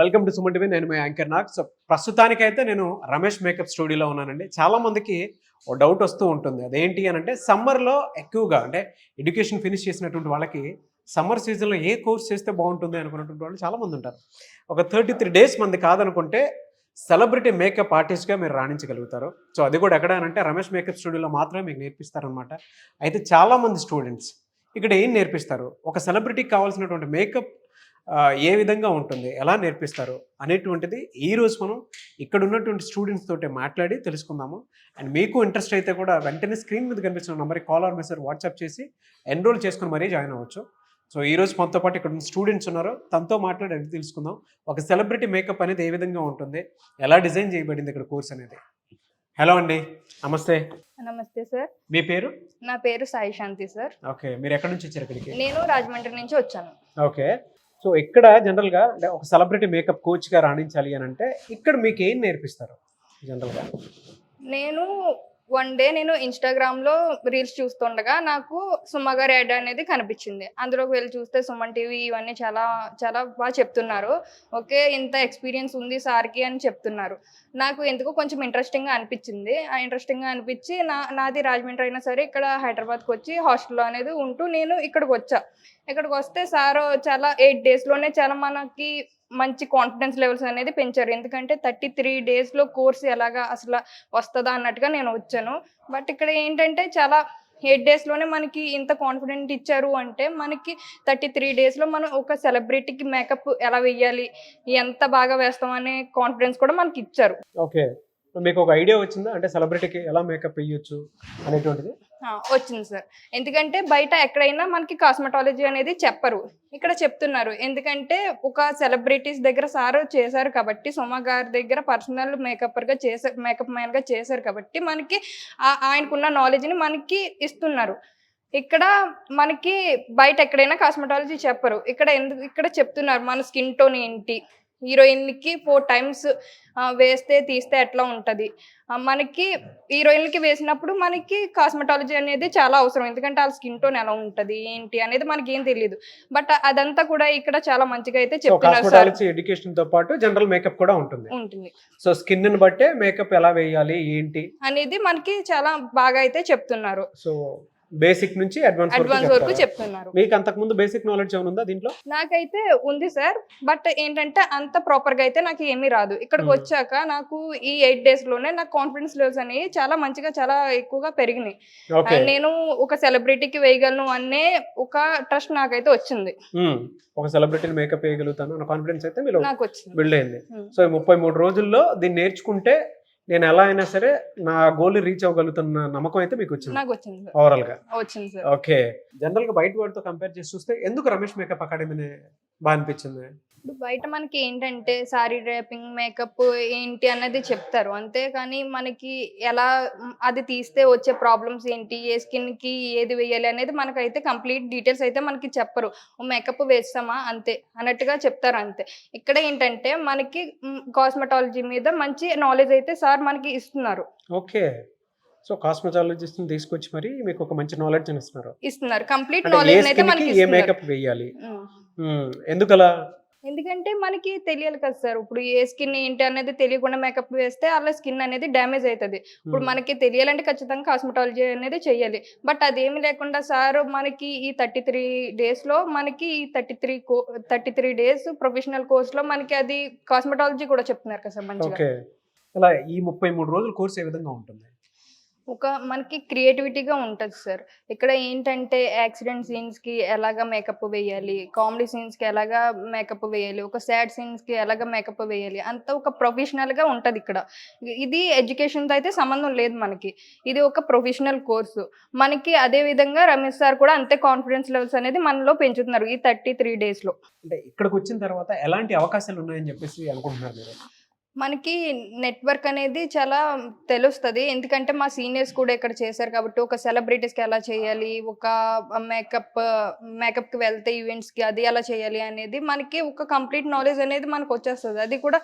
Welcome to Suman TV. నేను మీ anchor Nag. So ప్రస్తుతానికైతే నేను రమేష్ మేకప్ స్టూడియోలో ఉన్నానండి. చాలా మందికి ఓ డౌట్ వస్తూ ఉంటుంది. అదేంటి అని అంటే సమ్మర్లో ఎక్కువగా అంటే ఎడ్యుకేషన్ ఫినిష్ చేసినటువంటి వాళ్ళకి సమ్మర్ సీజన్లో ఏ కోర్స్ చేస్తే బాగుంటుంది అనుకున్నటువంటి వాళ్ళు చాలామంది ఉంటారు. ఒక 33 డేస్ మంది కాదనుకుంటే సెలబ్రిటీ మేకప్ ఆర్టిస్ట్గా మీరు రాణించగలుగుతారు. సో అది కూడా ఎక్కడ అంటే రమేష్ మేకప్ స్టూడియోలో మాత్రమే మీకు నేర్పిస్తారనమాట. అయితే చాలామంది స్టూడెంట్స్ ఇక్కడ ఏం నేర్పిస్తారు, ఒక సెలబ్రిటీకి కావాల్సినటువంటి మేకప్ ఏ విధంగా ఉంటుంది, ఎలా నేర్పిస్తారు అనేటువంటిది ఈరోజు మనం ఇక్కడ ఉన్నటువంటి స్టూడెంట్స్ తోటి మాట్లాడి తెలుసుకుందాము. అండ్ మీకు ఇంట్రెస్ట్ అయితే కూడా వెంటనే స్క్రీన్ మీద కనిపిస్తున్న నెంబర్కి కాల్ ఆర్ మెసేజ్ వాట్సాప్ చేసి ఎన్రోల్ చేసుకుని మరీ జాయిన్ అవ్వచ్చు. సో ఈరోజు మనతో పాటు ఇక్కడ స్టూడెంట్స్ ఉన్నారు, తనతో మాట్లాడి అడిగి తెలుసుకుందాం ఒక సెలబ్రిటీ మేకప్ అనేది ఏ విధంగా ఉంటుంది, ఎలా డిజైన్ చేయబడింది ఇక్కడ కోర్స్ అనేది. హలో అండి, నమస్తే. నమస్తే సార్. మీ పేరు? నా పేరు సాయి శాంతి సార్. ఓకే, మీరు ఎక్కడి నుంచి వచ్చారు ఇక్కడికి? నేను రాజమండ్రి నుంచి వచ్చాను. ఓకే, సో ఇక్కడ జనరల్గా అంటే ఒక సెలబ్రిటీ మేకప్ కోచ్గా రాణించాలి అని అంటే ఇక్కడ మీకు ఏం నేర్పిస్తారు జనరల్గా? వన్ డే నేను ఇన్స్టాగ్రామ్లో రీల్స్ చూస్తుండగా నాకు సుమ గారి యాడ్ అనేది కనిపించింది. అందులోకి వెళ్ళి చూస్తే సుమన్ టీవీ ఇవన్నీ చాలా చాలా బాగా చెప్తున్నారు. ఓకే, ఇంత ఎక్స్పీరియన్స్ ఉంది సార్కి అని చెప్తున్నారు. నాకు ఎందుకో కొంచెం ఇంట్రెస్టింగ్గా అనిపించింది. ఆ ఇంట్రెస్టింగ్గా అనిపించి నాది రాజమండ్రి అయినా సరే ఇక్కడ హైదరాబాద్కి వచ్చి హాస్టల్లో అనేది ఉంటూ నేను ఇక్కడికి వచ్చా. ఇక్కడికి వస్తే సార్ చాలా 8 డేస్లోనే చాలా మనకి మంచి కాన్ఫిడెన్స్ లెవెల్స్ అనేది పెంచారు. ఎందుకంటే 33 డేస్లో కోర్స్ ఎలాగా అసలు వస్తుందా అన్నట్టుగా నేను వచ్చాను. బట్ ఇక్కడ ఏంటంటే చాలా 8 డేస్లోనే మనకి ఇంత కాన్ఫిడెంట్ ఇచ్చారు అంటే మనకి 33 డేస్లో మనం ఒక సెలబ్రిటీకి మేకప్ ఎలా వేయాలి, ఎంత బాగా వేస్తామనే కాన్ఫిడెన్స్ కూడా మనకి ఇచ్చారు. ఓకే, మీకు ఒక ఐడియా వచ్చిందా అంటే సెలబ్రిటీకి ఎలా మేకప్ వేయొచ్చు అనేటువంటిది? వచ్చింది సార్. ఎందుకంటే బయట ఎక్కడైనా మనకి కాస్మెటాలజీ అనేది చెప్పరు, ఇక్కడ చెప్తున్నారు. ఎందుకంటే ఒక సెలబ్రిటీస్ దగ్గర సార్ చేశారు కాబట్టి, సుమ గారి దగ్గర పర్సనల్ మేకప్ మ్యాన్ గా చేశారు కాబట్టి మనకి ఆయనకున్న నాలెడ్జ్ని మనకి ఇస్తున్నారు. ఇక్కడ మనకి బయట ఎక్కడైనా కాస్మెటాలజీ చెప్పరు, ఇక్కడ చెప్తున్నారు మన స్కిన్ టోన్ ఏంటి, హీరోయిన్కి 4 times వేస్తే తీస్తే ఎట్లా ఉంటుంది, మనకి హీరోయిన్కి వేసినప్పుడు మనకి కాస్మెటాలజీ అనేది చాలా అవసరం. ఎందుకంటే వాళ్ళ స్కిన్ టోన్ ఎలా ఉంటుంది ఏంటి అనేది మనకి ఏం తెలియదు. బట్ అదంతా కూడా ఇక్కడ చాలా మంచిగా అయితే చెప్తున్నారు. ఎడ్యుకేషన్ తో పాటు జనరల్ మేకప్ కూడా ఉంటుంది. సో స్కిన్ ని బట్టే మేకప్ ఎలా వేయాలి ఏంటి అనేది మనకి చాలా బాగా అయితే చెప్తున్నారు. సో బేసిక్ నుంచి అడ్వాన్స్ వరకు చెప్తున్నారు. మీకు అంతకు ముందు బేసిక్ నాలెడ్జ్ ఏమైనా ఉందా దీంట్లో? నాకైతే ఉంది సార్, బట్ ఏంటంటే అంత ప్రాపర్ గా అయితే నాకు ఏమీ రాదు. ఇక్కడికి వచ్చాక నాకు ఈ 8 days లోనే నాకు కాన్ఫిడెన్స్ లెవెల్స్ అనేవి చాలా మంచిగా చాలా ఎక్కువగా పెరిగినాయి. నేను ఒక సెలబ్రిటీకి వేయగలను అనే ఒక ట్రస్ట్ నాకైతే వచ్చింది. ఒక సెలబ్రిటీ మేకప్ వేయగలుగుతాను అన్న కాన్ఫిడెన్స్ అయితే మీరు నాకు వచ్చింది, బిల్డ్ అయింది. సో 33 రోజుల్లో దీన్ని నేర్చుకుంటే నేను ఎలా అయినా సరే నా గోల్ రీచ్ అవ్వగలుగుతున్న నమ్మకం అయితే మీకు వచ్చింది. నాకు వచ్చింది ఓవరాల్ గా. వచ్చింది సార్. ఓకే, జనరల్ గా బయట వాటితో కంపేర్ చేసి చూస్తే ఎందుకు రమేష్ మేకప్ అకాడమీని బాగా అనిపించింది? బయట మనకి ఏంటంటే సారీ డ్రైపింగ్ మేకప్ ఏంటి అన్నది చెప్తారు అంతే, కానీ మనకి ఎలా అది తీస్తే వచ్చే ప్రాబ్లమ్స్ ఏంటి, ఏ స్కిన్ కి ఏది వేయాలి అనేది మనకైతే కంప్లీట్ డీటెయిల్స్ అయితే మనకి చెప్పరు. మేకప్ వేస్తామా అంతే అన్నట్టుగా చెప్తారు అంతే. ఇక్కడ ఏంటంటే మనకి కాస్మెటాలజీ మీద మంచి నాలెడ్జ్ అయితే సార్ మనకి ఇస్తున్నారు. ఓకే, సో కాస్మెటాలజిస్ట్ తీసుకొచ్చి మరి మీకు ఒక మంచి నాలెడ్జ్ ఇస్తున్నారు. కంప్లీట్ నాలెడ్జ్ అయితే మనకి ఏ మేకప్ వేయాలి ఎందుకలా? ఎందుకంటే మనకి తెలియాలి కదా సార్, ఇప్పుడు ఏ స్కిన్ ఏంటి అనేది తెలియకుండా మేకప్ వేస్తే అలా స్కిన్ అనేది డ్యామేజ్ అవుతుంది. ఇప్పుడు మనకి తెలియాలంటే ఖచ్చితంగా కాస్మెటాలజీ అనేది చెయ్యాలి. బట్ అదేమి లేకుండా సార్ మనకి ఈ 33 డేస్లో మనకి ఈ 33 డేస్ ప్రొఫెషనల్ కోర్స్లో మనకి అది కాస్మెటాలజీ కూడా చెప్తున్నారు కదా సార్ మంచిగా. ఇలా ఈ 33 రోజుల కోర్స్ ఏ విధంగా ఉంటుంది? మనకి క్రియేటివిటీగా ఉంటుంది సార్. ఇక్కడ ఏంటంటే యాక్సిడెంట్ సీన్స్కి ఎలాగ మేకప్ వేయాలి, కామెడీ సీన్స్కి ఎలాగా మేకప్ వేయాలి, ఒక సాడ్ సీన్స్కి ఎలాగ మేకప్ వేయాలి, అంతా ఒక ప్రొఫెషనల్గా ఉంటుంది ఇక్కడ. ఇది ఎడ్యుకేషన్తో అయితే సంబంధం లేదు మనకి, ఇది ఒక ప్రొఫెషనల్ కోర్సు. మనకి అదే విధంగా రమేష్ సార్ కూడా అంతే కాన్ఫిడెన్స్ లెవెల్స్ అనేది మనలో పెంచుతున్నారు ఈ 33 డేస్లో. అంటే ఇక్కడికి వచ్చిన తర్వాత ఎలాంటి అవకాశాలు ఉన్నాయని చెప్పేసి అనుకుంటున్నారు మీరు? మనకి నెట్వర్క్ అనేది చాలా తెలుస్తుంది. ఎందుకంటే మా సీనియర్స్ కూడా ఇక్కడ చేశారు కాబట్టి ఒక సెలబ్రిటీస్కి ఎలా చేయాలి, ఒక మేకప్కి వెళ్తే ఈవెంట్స్కి అది ఎలా చేయాలి అనేది మనకి ఒక కంప్లీట్ నాలెడ్జ్ అనేది మనకు వచ్చేస్తుంది. అది కూడా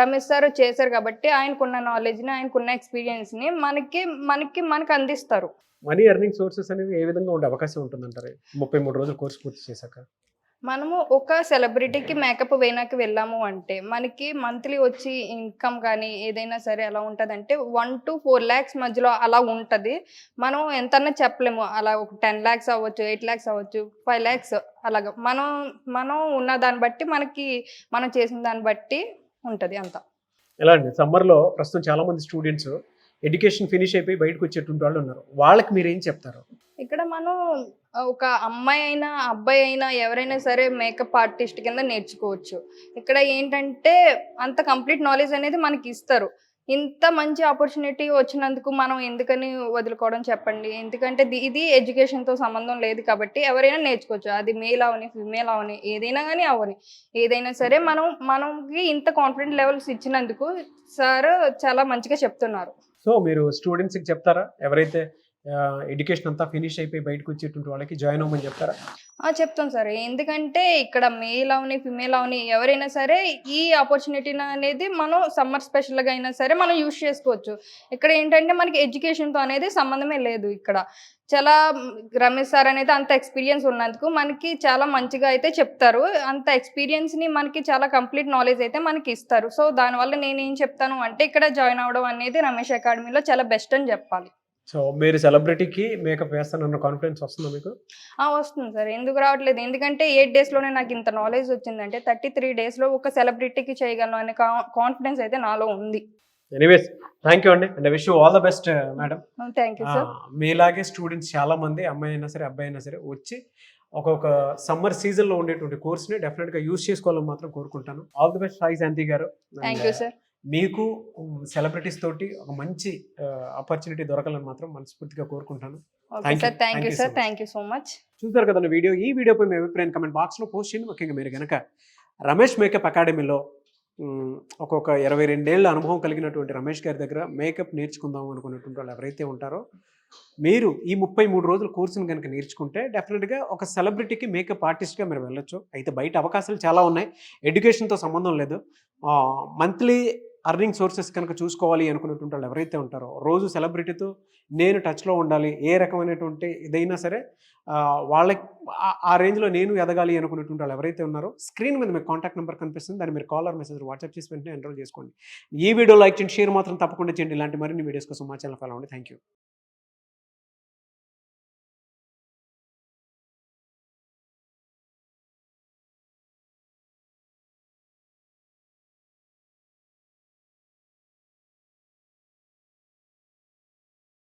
రమేష్ సార్ చేశారు కాబట్టి ఆయనకున్న నాలెడ్జ్ని ఆయనకున్న ఎక్స్పీరియన్స్ని మనకి అందిస్తారు. మనీ ఎర్నింగ్ సోర్సెస్ అనేవి ఏ విధంగా ఉండే అవకాశం ఉంటుందంటారు 33 రోజులు కోర్స్ పూర్తి చేశాక? మనము ఒక సెలబ్రిటీకి మేకప్ వేయడానికి వెళ్ళాము అంటే, మనకి మంత్లీ వచ్చి ఇన్‌కమ్ గానీ, ఏదైనా సరే ఎలా ఉంటదంటే 1-4 లాక్స్ మధ్యలో అలా ఉంటది. మనం ఎంతన్నా చెప్పలేము. అలా ఒక 10 లాక్స్ అవ్వచ్చు, 8 లాక్స్ అవ్వచ్చు, 5 లాక్స్ అలాగా. మనం మనం ఉన్న దాన్ని బట్టి మనకి మనం చేసిన దాన్ని బట్టి ఉంటది అంతా. ఎలా అండి సమ్మర్‌లో ప్రస్తుతం చాలామంది స్టూడెంట్స్ ఎడ్యుకేషన్ ఫినిష్ అయిపోయి బయటకు వచ్చేటువంటి వాళ్ళు ఉన్నారు. వాళ్ళకి మీరేం చెప్తారు? ఇక్కడ మనం ఒక అమ్మాయి అయినా, అబ్బాయి అయినా ఎవరైనా సరే మేకప్ ఆర్టిస్ట్ కింద నేర్చుకోవచ్చు. ఇక్కడ ఏంటంటే అంత కంప్లీట్ నాలెడ్జ్ అనేది మనకిస్తారు. ఇంత మంచి ఆపర్చునిటీ వచ్చినందుకు మనం ఎందుకని వదులుకోవడం చెప్పండి. ఎందుకంటే ఇది ఎడ్యుకేషన్‌తో సంబంధం లేదు కాబట్టి ఎవరైనా నేర్చుకోవచ్చు. అది మేల్ అవని, ఫీమేల్ అవని, ఏదైనా గాని అవ్వని. ఏదైనా సరే మనకి ఇంత కాన్ఫిడెంట్ లెవెల్స్ ఇచ్చినందుకు సార్ చాలా మంచిగా చెప్తున్నారు. సో మీరు స్టూడెంట్స్‌కి చెప్తారా? ఎవరైతే ఎడ్యుకేషన్ అంతా ఫినిష్ అయిపోయి బయటకు వచ్చేటువంటి వాళ్ళకి జాయిన్ అవ్వమని చెప్తారా? చెప్తాం సార్. ఎందుకంటే ఇక్కడ మేల్ అవని, ఫీమేల్ అవని ఎవరైనా సరే ఈ ఆపర్చునిటీని అనేది మనం సమ్మర్ స్పెషల్‌గా అయినా సరే మనం యూజ్ చేసుకోవచ్చు. ఇక్కడ ఏంటంటే మనకి ఎడ్యుకేషన్‌తో అనేది సంబంధమే లేదు ఇక్కడ. చాలా రమేష్ సార్ అనేది అంత ఎక్స్‌పీరియన్స్ ఉన్నందుకు మనకి చాలా మంచిగా అయితే చెప్తారు. అంత ఎక్స్‌పీరియన్స్‌ని మనకి చాలా కంప్లీట్ నాలెడ్జ్ అయితే మనకి ఇస్తారు. సో దానివల్ల నేనేం చెప్తాను అంటే ఇక్కడ జాయిన్ అవ్వడం అనేది రమేష్ అకాడమీలో చాలా బెస్ట్ అని చెప్పాలి. సో మీరు సెలబ్రిటీకి మేకప్ వేస్తానన్న కాన్ఫిడెన్స్ వస్తుందా మీకు? వస్తుంది సార్. ఎందుకు రావట్లేదు? ఎందుకంటే 8 డేస్‌లోనే నాకు ఇంత నాలెడ్జ్ వచ్చిందంటే 33 డేస్‌లో ఒక సెలబ్రిటీకి చేయగలను అనే కాన్ఫిడెన్స్ అయితే నాలో ఉంది. ఎనీవేస్ థ్యాంక్ యూ అండి. And I wish you all the best madam. Thank you sir. మీలాగే స్టూడెంట్స్ చాలామంది అమ్మాయి అయినా సరే, అబ్బాయి అయినా సరే వచ్చి ఒక్కొక్క సమ్మర్ సీజన్‌లో ఉండేటువంటి కోర్స్‌ని డెఫినెట్‌గా యూజ్ చేసుకోవాలని మాత్రం కోరుకుంటాను. ఆల్ ది బెస్ట్ సాయి శాంతి గారు. Thank you sir. మీకు సెలబ్రిటీస్ తోటి ఒక మంచి ఆపర్చునిటీ దొరకాలని మాత్రం మనస్ఫూర్తిగా కోరుకుంటాను. Okay Thank you. Sir. Thank Thank you you sir. so much. Thank you so much. చూసారు కదండి వీడియో. ఈ వీడియోపై మీ అభిప్రాయం కమెంట్ బాక్స్లో పోస్ట్ చేయండి. ముఖ్యంగా మీరు కనుక రమేష్ మేకప్ అకాడమీలో ఒక్కొక్క 22 ఏళ్ల అనుభవం కలిగినటువంటి రమేష్ గారి దగ్గర మేకప్ నేర్చుకుందాం అనుకున్నటువంటి వాళ్ళు ఎవరైతే ఉంటారో మీరు ఈ 33 రోజుల కోర్సును కనుక నేర్చుకుంటే డెఫినెట్గా ఒక సెలబ్రిటీకి మేకప్ ఆర్టిస్ట్గా మీరు వెళ్ళొచ్చు. అయితే బయట అవకాశాలు చాలా ఉన్నాయి. ఎడ్యుకేషన్తో సంబంధం లేదు. మంత్లీ అర్నింగ్ సోర్సెస్ కనుక చూసుకోవాలి అనుకున్నటువంటి వాళ్ళు ఎవరైతే ఉంటారో రోజు సెలబ్రిటీతో నేను టచ్లో ఉండాలి, ఏ రకమైనటువంటి ఇదైనా సరే వాళ్ళకి ఆ రేంజ్లో నేను ఎదగాలి అనుకున్నటువంటి వాళ్ళు ఎవరైతే ఉన్నారో స్క్రీన్ మీద మీకు కాంటాక్ట్ నెంబర్ కనిపిస్తుంది. దాన్ని మీరు కాల్ ఆర్ మెసేజ్ వాట్సాప్ చేసి వెంటనే ఎన్రోల్ చేసుకోండి. ఈ వీడియో లైక్ చేయండి, షేర్ మాత్రం తప్పకుండా చేయండి. ఇలాంటి మరిన్ని వీడియోస్ కోసం మా ఛానల్ ఫాలో అవ్వండి. Thank you.